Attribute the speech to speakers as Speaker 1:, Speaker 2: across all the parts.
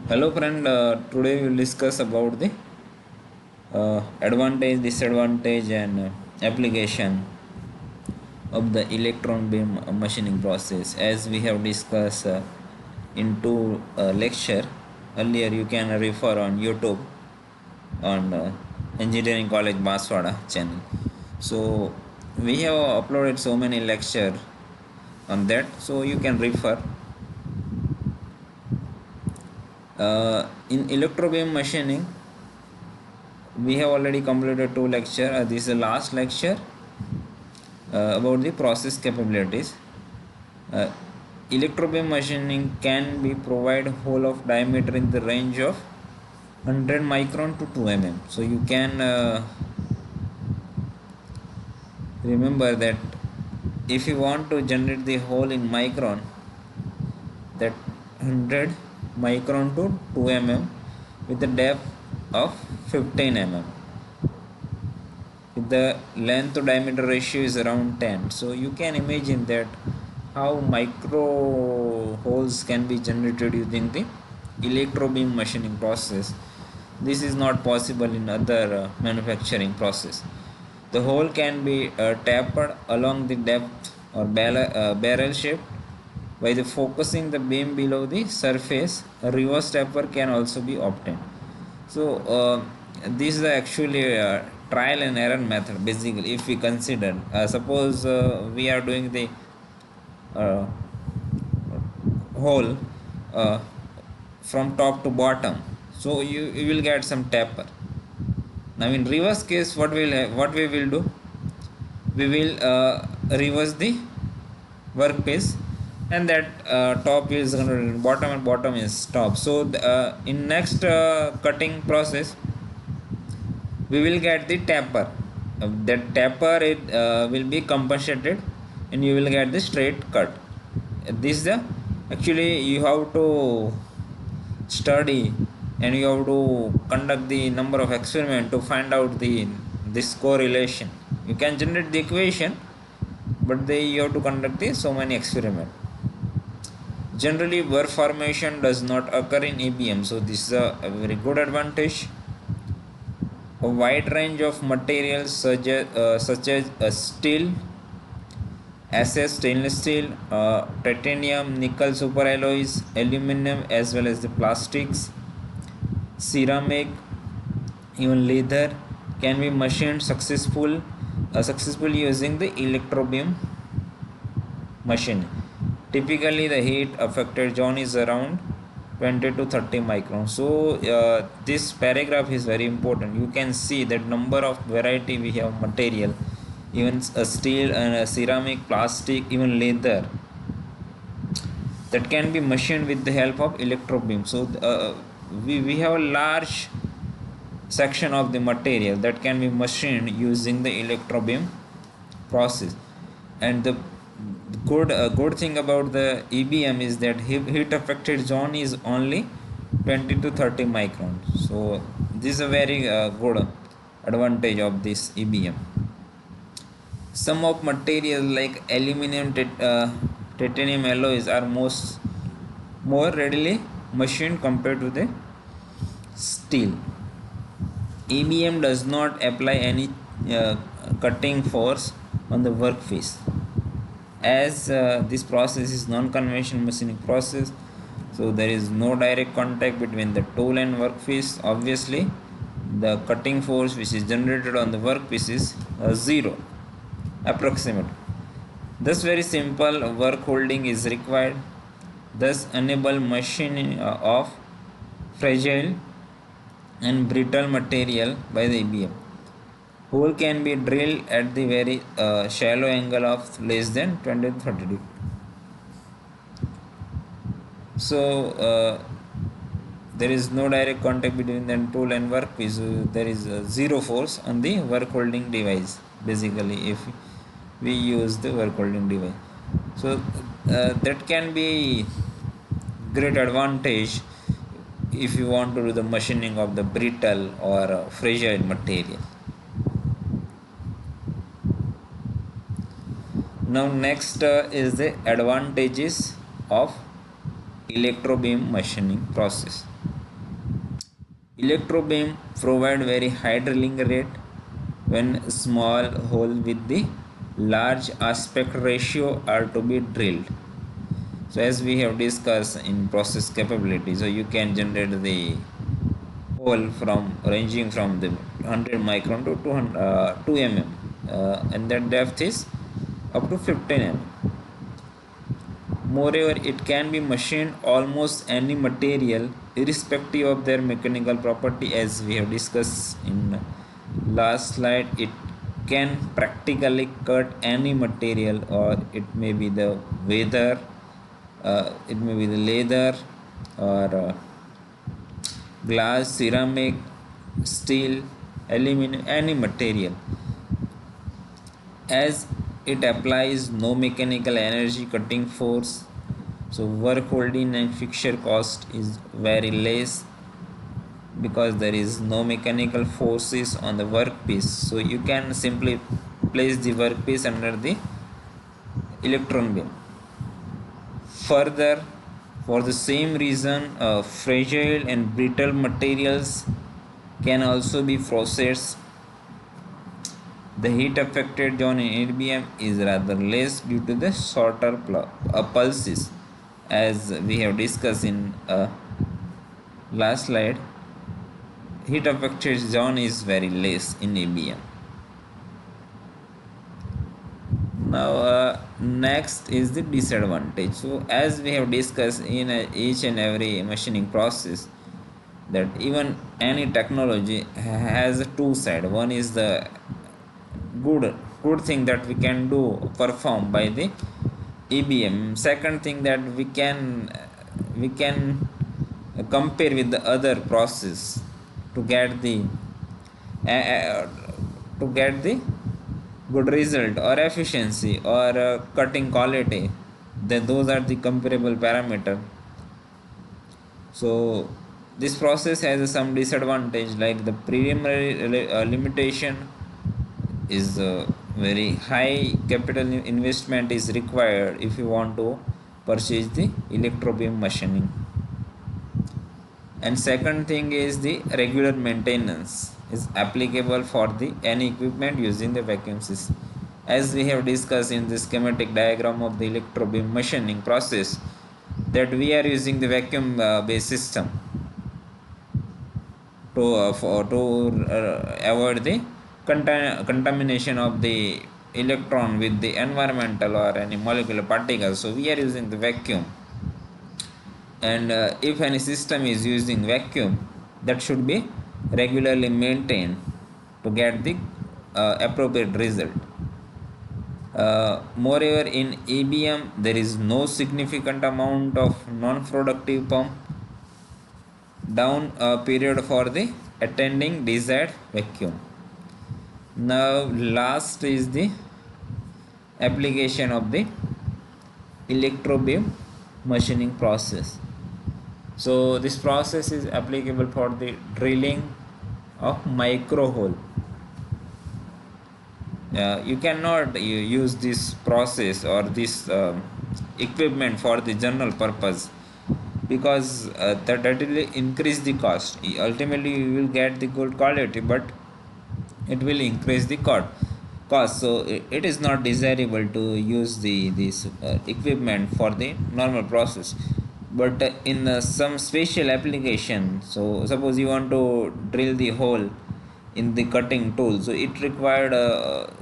Speaker 1: Hello friend, today we will discuss about the advantage, disadvantage and application of the electron beam machining process. As we have discussed in two lecture earlier, you can refer on YouTube on Engineering College Baswada channel. So we have uploaded so many lecture on that, so you can refer. In electrobeam machining, we have already completed two lecture. This is the last lecture about the process capabilities. Uh, Electrobeam machining can be provide hole of diameter in the range of 100 micron to 2 mm. So you can remember that if you want to generate the hole in micron, that 100 micron to 2 mm with the depth of 15 mm. The length to diameter ratio is around 10, so you can imagine that how micro holes can be generated using the electrobeam machining process. This is not possible in other manufacturing process. The hole can be tapered along the depth or barrel shape. By the focusing the beam below the surface, a reverse taper can also be obtained. So this is actually a trial and error method. Basically, if we consider, suppose we are doing the uh, hole uh, from top to bottom, so you will get some taper. Now in reverse case, what we will do? We will reverse the workpiece, and that top is bottom and bottom is top. So in next cutting process, we will get the taper. That taper will be compensated, and you will get the straight cut. This is the actually you have to study, and you have to conduct the number of experiment to find out the this correlation. You can generate the equation, but you have to conduct the so many experiment. Generally, burr formation does not occur in EBM, so this is a very good advantage. A wide range of materials such as steel, SS stainless steel, titanium, nickel superalloys, aluminum, as well as the plastics, ceramic, even leather can be machined successfully using the electrobeam machine. Typically, the heat affected zone is around 20 to 30 microns. So this paragraph is very important. You can see that number of variety we have material, even a steel and a ceramic, plastic, even leather, that can be machined with the help of electrobeam. So we have a large section of the material that can be machined using the electrobeam process. And the good thing about the EBM is that heat affected zone is only 20 to 30 micron. So this is a very good advantage of this EBM. Some of materials like aluminum, titanium alloys are more readily machined compared to the steel. EBM does not apply any cutting force on the workpiece, as this process is non-conventional machining process, so there is no direct contact between the tool and workpiece. Obviously, the cutting force which is generated on the workpiece is zero approximate. Thus very simple work holding is required, thus enable machining of fragile and brittle material by the EBM. Hole can be drilled at the very shallow angle of less than 20 to 30 degrees. So there is no direct contact between the tool and workpiece. There is zero force on the work holding device. Basically, if we use the work holding device, so that can be great advantage if you want to do the machining of the brittle or fragile material. Now next is the advantages of electrobeam machining process. Electrobeam provide very high drilling rate when small hole with the large aspect ratio are to be drilled. So as we have discussed in process capability, so you can generate the hole from ranging from the 100 micron to 2 mm, and that depth is up to 15 mm. Moreover, it can be machined almost any material irrespective of their mechanical property. As we have discussed in last slide, it can practically cut any material, or it may be the weather, it may be the leather, or glass, ceramic, steel, aluminum, any material, as it applies no mechanical energy cutting force. So work holding and fixture cost is very less because there is no mechanical forces on the workpiece, so you can simply place the workpiece under the electron beam. Further, for the same reason, fragile and brittle materials can also be processed. The heat affected zone in EBM is rather less due to the shorter pulses, as we have discussed in last slide. Heat affected zone is very less in EBM. Now next is the disadvantage. So as we have discussed in each and every machining process, that even any technology has two sides. One is the good thing that we can do perform by the EBM. Second thing that we can compare with the other process to get the uh, to get the good result or efficiency or cutting quality. Then those are the comparable parameter. So this process has some disadvantage, like the preliminary limitation is very high capital investment is required if you want to purchase the electrobeam machining. And second thing is the regular maintenance is applicable for the any equipment using the vacuum system. As we have discussed in the schematic diagram of the electrobeam machining process, that we are using the vacuum based system to avoid the contamination of the electron with the environmental or any molecular particles. So we are using the vacuum, and if any system is using vacuum, that should be regularly maintained to get the appropriate result. Moreover, in EBM there is no significant amount of non-productive pump down period for the attending desired vacuum. Now last is the application of the electrobeam machining process. So this process is applicable for the drilling of micro hole. You cannot use this process or this equipment for the general purpose, because that will increase the cost. Ultimately you will get the good quality, but it will increase the cost. So it is not desirable to use this equipment for the normal process. But in some special application, so suppose you want to drill the hole in the cutting tool, so it required a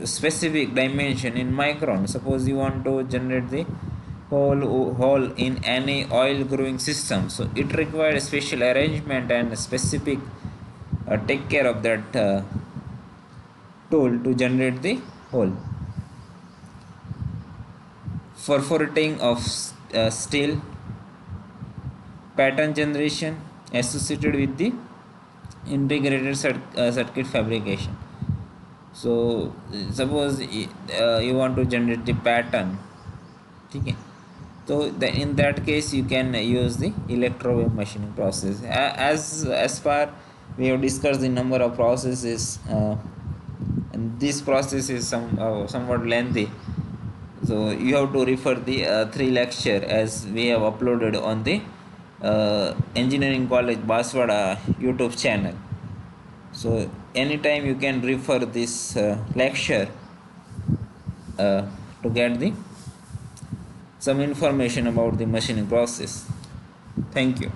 Speaker 1: specific dimension in micron. Suppose you want to generate the hole in any oil growing system, so it required a special arrangement and a specific take care of that tool to generate the hole. Perforating of steel, pattern generation associated with the integrated circuit fabrication. So suppose you want to generate the pattern, okay, so in that case you can use the electrowave machining process. As far we have discussed the number of processes, and this process is somewhat lengthy, so you have to refer the 3 lecture as we have uploaded on the Engineering College Baswada YouTube channel. So anytime you can refer this lecture to get the some information about the machining process. Thank you.